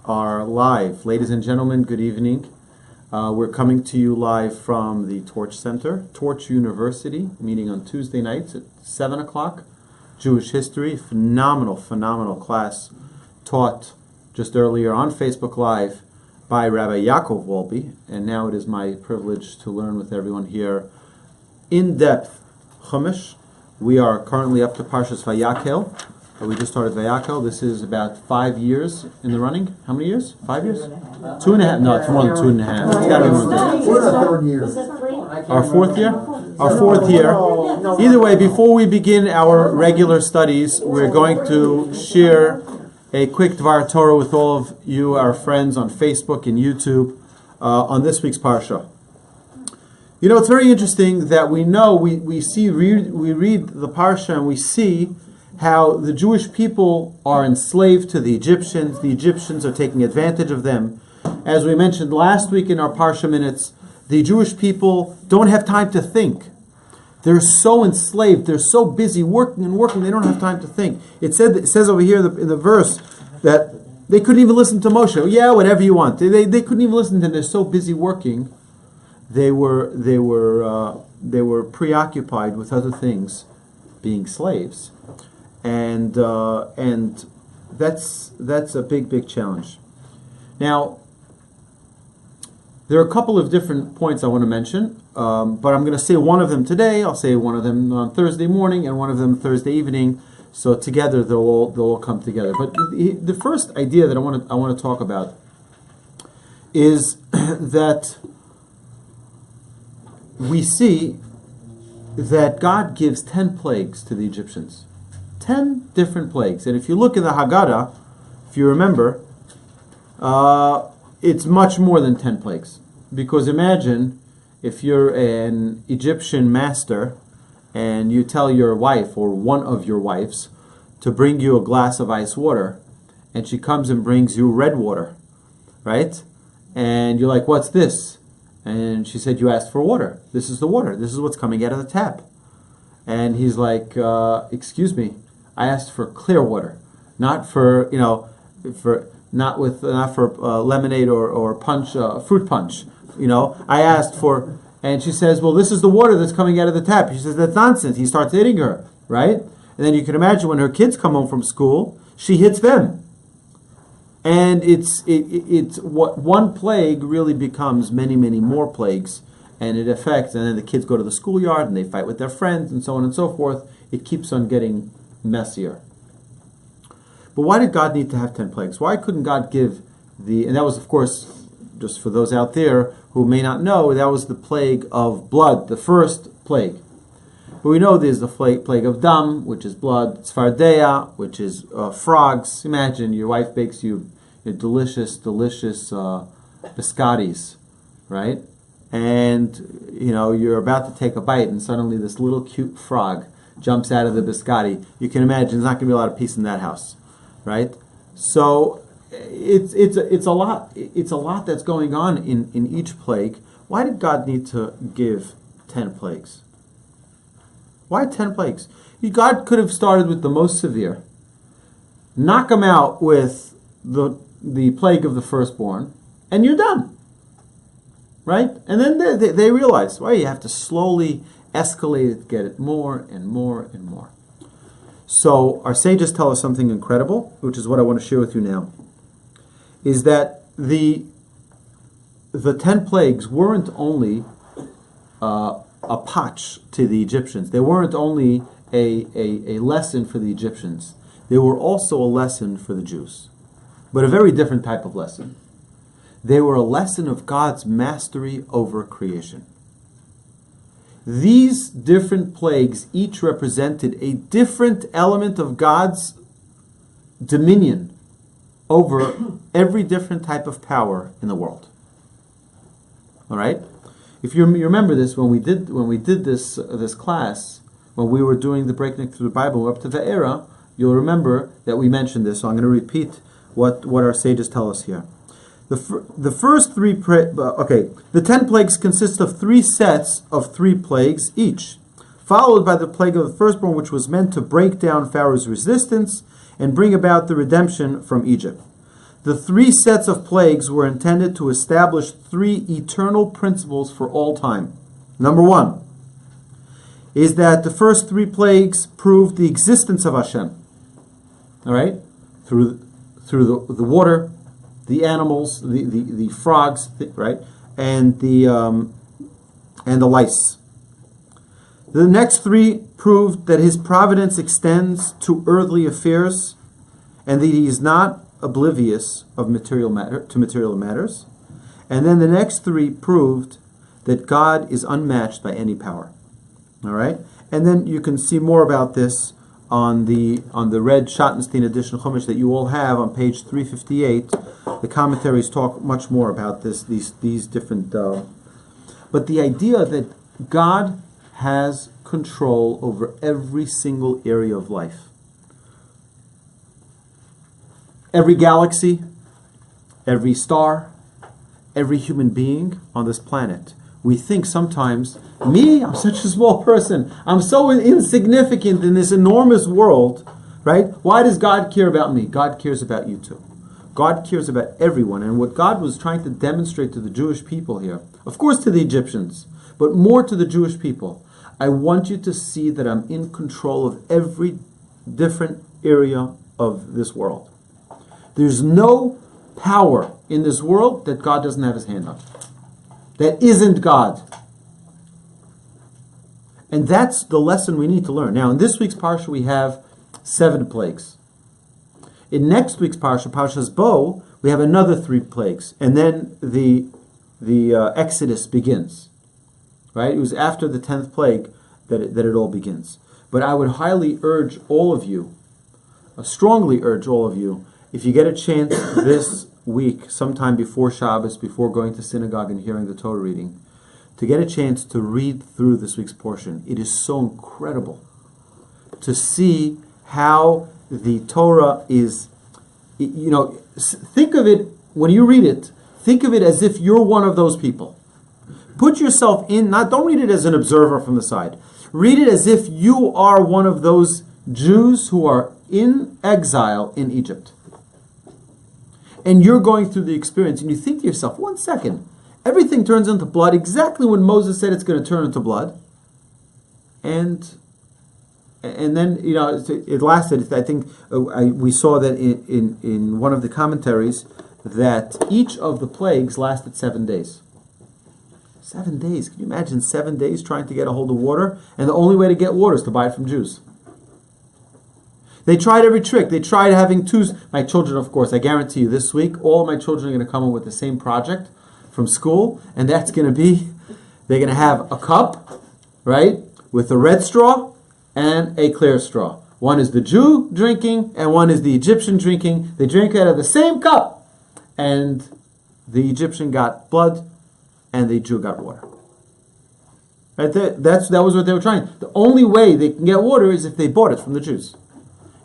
are live. Ladies and gentlemen, good evening. We're coming to you live from the Torch Center, Torch University, meeting on Tuesday nights at 7 o'clock. Jewish history, phenomenal class taught just earlier on Facebook Live by Rabbi Wolbe, and now it is my privilege to learn with everyone here in-depth Chumash. We are currently up to Parshas Vayakel. We just started Vayakel. This is about 5 years in the running. How many years? 5 years? 2.5. No, it's more than 2.5. It's got to be more than We're in our third year. our fourth year? Our fourth year. Either way, before we begin our regular studies, we're going to share a quick Dvar Torah with all of you, our friends on Facebook and YouTube, on this week's Parsha. You know, it's very interesting that we know, we read the Parsha and we see how the Jewish people are enslaved to the Egyptians are taking advantage of them. As we mentioned last week in our Parsha Minutes, the Jewish people don't have time to think. They're so enslaved, they're so busy working, they don't have time to think. It says over here in the verse that they couldn't even listen to Moshe. Yeah, whatever you want. They couldn't even listen to him. They're so busy working. They were preoccupied with other things, being slaves. And that's a big challenge. Now, there are a couple of different points I want to mention, but I'm going to say one of them today. I'll say one of them on Thursday morning and one of them Thursday evening. So together they'll all come together. But the first idea that I want to talk about is that we see that God gives 10 plagues to the Egyptians. 10 different plagues. And if you look in the Haggadah, if you remember, it's much more than 10 plagues. Because imagine if you're an Egyptian master and you tell your wife or one of your wives to bring you a glass of ice water, and she comes and brings you red water, right? And you're like, what's this? And she said, you asked for water. This is the water. This is what's coming out of the tap. And he's like, excuse me, I asked for clear water, not for lemonade or punch, fruit punch. I asked for, and she says, well, this is the water that's coming out of the tap. She says, that's nonsense. He starts hitting her, right? And then you can imagine when her kids come home from school, she hits them. And it's what one plague really becomes many more plagues, and it affects. And then the kids go to the schoolyard and they fight with their friends and so on and so forth. It keeps on getting messier. But why did God need to have 10 plagues? Why couldn't God give and that was, of course, just for those out there who may not know, that was the plague of blood, the first plague. But we know there's the plague of dam, which is blood, tzfardeya, which is frogs. Imagine your wife bakes you delicious biscottis, right? And you're about to take a bite, and suddenly this little cute frog jumps out of the biscotti. You can imagine there's not going to be a lot of peace in that house, right? So it's a lot that's going on in each plague. Why did God need to give 10 plagues? Why 10 plagues? God could have started with the most severe, knock them out with the plague of the firstborn, and you're done, right? And then they realize, well, you have to slowly escalate it, get it more and more and more. So our sages tell us something incredible, which is what I want to share with you now, is that the 10 plagues weren't only a patch to the Egyptians. They weren't only a lesson for the Egyptians. They were also a lesson for the Jews. But a very different type of lesson. They were a lesson of God's mastery over creation. These different plagues each represented a different element of God's dominion over every different type of power in the world. All right? If you remember this, when we did this class, when we were doing the breakneck through the Bible up to the era, you'll remember that we mentioned this. So I'm going to repeat what our sages tell us here. The first three, the 10 plagues consist of 3 sets of 3 plagues each, followed by the plague of the firstborn, which was meant to break down Pharaoh's resistance and bring about the redemption from Egypt. The 3 sets of plagues were intended to establish 3 eternal principles for all time. Number 1 is that the first 3 plagues proved the existence of Hashem. All right? Through the water, the animals, the frogs, right? And the lice. The next 3 proved that his providence extends to earthly affairs and that he is not oblivious of material matters. And then the next 3 proved that God is unmatched by any power. All right? And then you can see more about this on the red Schottenstein edition Chumash that you all have on page 358. The commentaries talk much more about these different but the idea that God has control over every single area of life. Every galaxy, every star, every human being on this planet. We think sometimes, me, I'm such a small person. I'm so insignificant in this enormous world, right? Why does God care about me? God cares about you too. God cares about everyone. And what God was trying to demonstrate to the Jewish people here, of course to the Egyptians, but more to the Jewish people, I want you to see that I'm in control of every different area of this world. There's no power in this world that God doesn't have his hand on. That isn't God. And that's the lesson we need to learn. Now, in this week's Parsha, we have 7 plagues. In next week's Parsha, Parsha's Bo, we have another 3 plagues. And then the Exodus begins. Right? It was after the 10th plague that it all begins. But I would highly urge all of you, strongly urge all of you, if you get a chance this week, sometime before Shabbos, before going to synagogue and hearing the Torah reading, to get a chance to read through this week's portion. It is so incredible to see how the Torah is, think of it, when you read it, think of it as if you're one of those people. Put yourself in, don't read it as an observer from the side. Read it as if you are one of those Jews who are in exile in Egypt. And you're going through the experience, and you think to yourself, 1 second, everything turns into blood exactly when Moses said it's going to turn into blood. And then, it lasted, I think, we saw that in one of the commentaries, that each of the plagues lasted 7 days. 7 days. Can you imagine 7 days trying to get a hold of water? And the only way to get water is to buy it from Jews. They tried every trick. They tried having 2. My children, of course, I guarantee you this week, all of my children are going to come in with the same project from school. And that's going to be, they're going to have a cup, right, with a red straw and a clear straw. One is the Jew drinking and one is the Egyptian drinking. They drink out of the same cup. And the Egyptian got blood and the Jew got water. Right there, that was what they were trying. The only way they can get water is if they bought it from the Jews.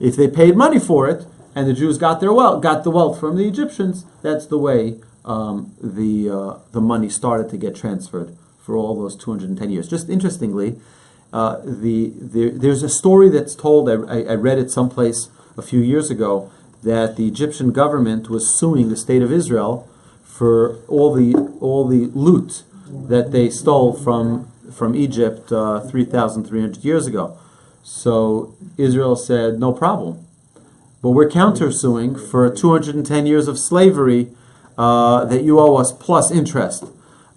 If they paid money for it, and the Jews got the wealth from the Egyptians, that's the way the money started to get transferred for all those 210 years. Just interestingly, there's a story that's told. I read it someplace a few years ago that the Egyptian government was suing the state of Israel for all the loot that they stole from Egypt 3,300 years ago. So Israel said, no problem. But we're countersuing for 210 years of slavery that you owe us plus interest.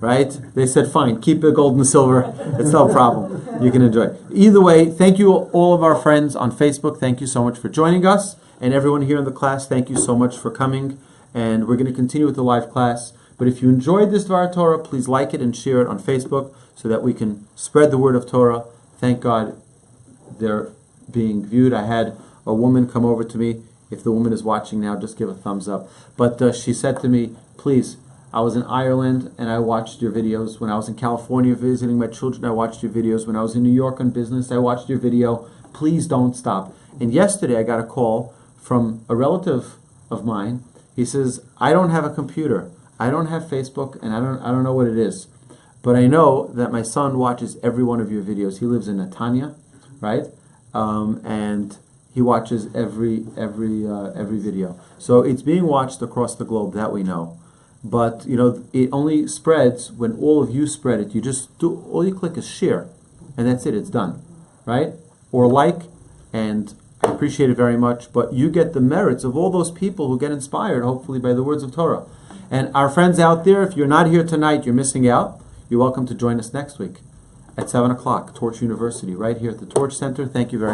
Right? They said, fine, keep the gold and silver. It's no problem. You can enjoy it. Either way, thank you all of our friends on Facebook. Thank you so much for joining us. And everyone here in the class, thank you so much for coming. And we're going to continue with the live class. But if you enjoyed this Dvar Torah, please like it and share it on Facebook so that we can spread the word of Torah. Thank God they're being viewed. I had a woman come over to me. If the woman is watching now, just give a thumbs up. But she said to me, please, I was in Ireland and I watched your videos. When I was in California visiting my children, I watched your videos. When I was in New York on business, I watched your video. Please don't stop. And yesterday I got a call from a relative of mine. He says, I don't have a computer. I don't have Facebook, and I don't know what it is. But I know that my son watches every one of your videos. He lives in Netanya, right? And he watches every video. So it's being watched across the globe, that we know. But it only spreads when all of you spread it. You just do, all you click is share, and that's it. It's done, right? Or like, and I appreciate it very much. But you get the merits of all those people who get inspired, hopefully, by the words of Torah. And our friends out there, if you're not here tonight, you're missing out. You're welcome to join us next week at 7 o'clock, Torch University, right here at the Torch Center. Thank you very much.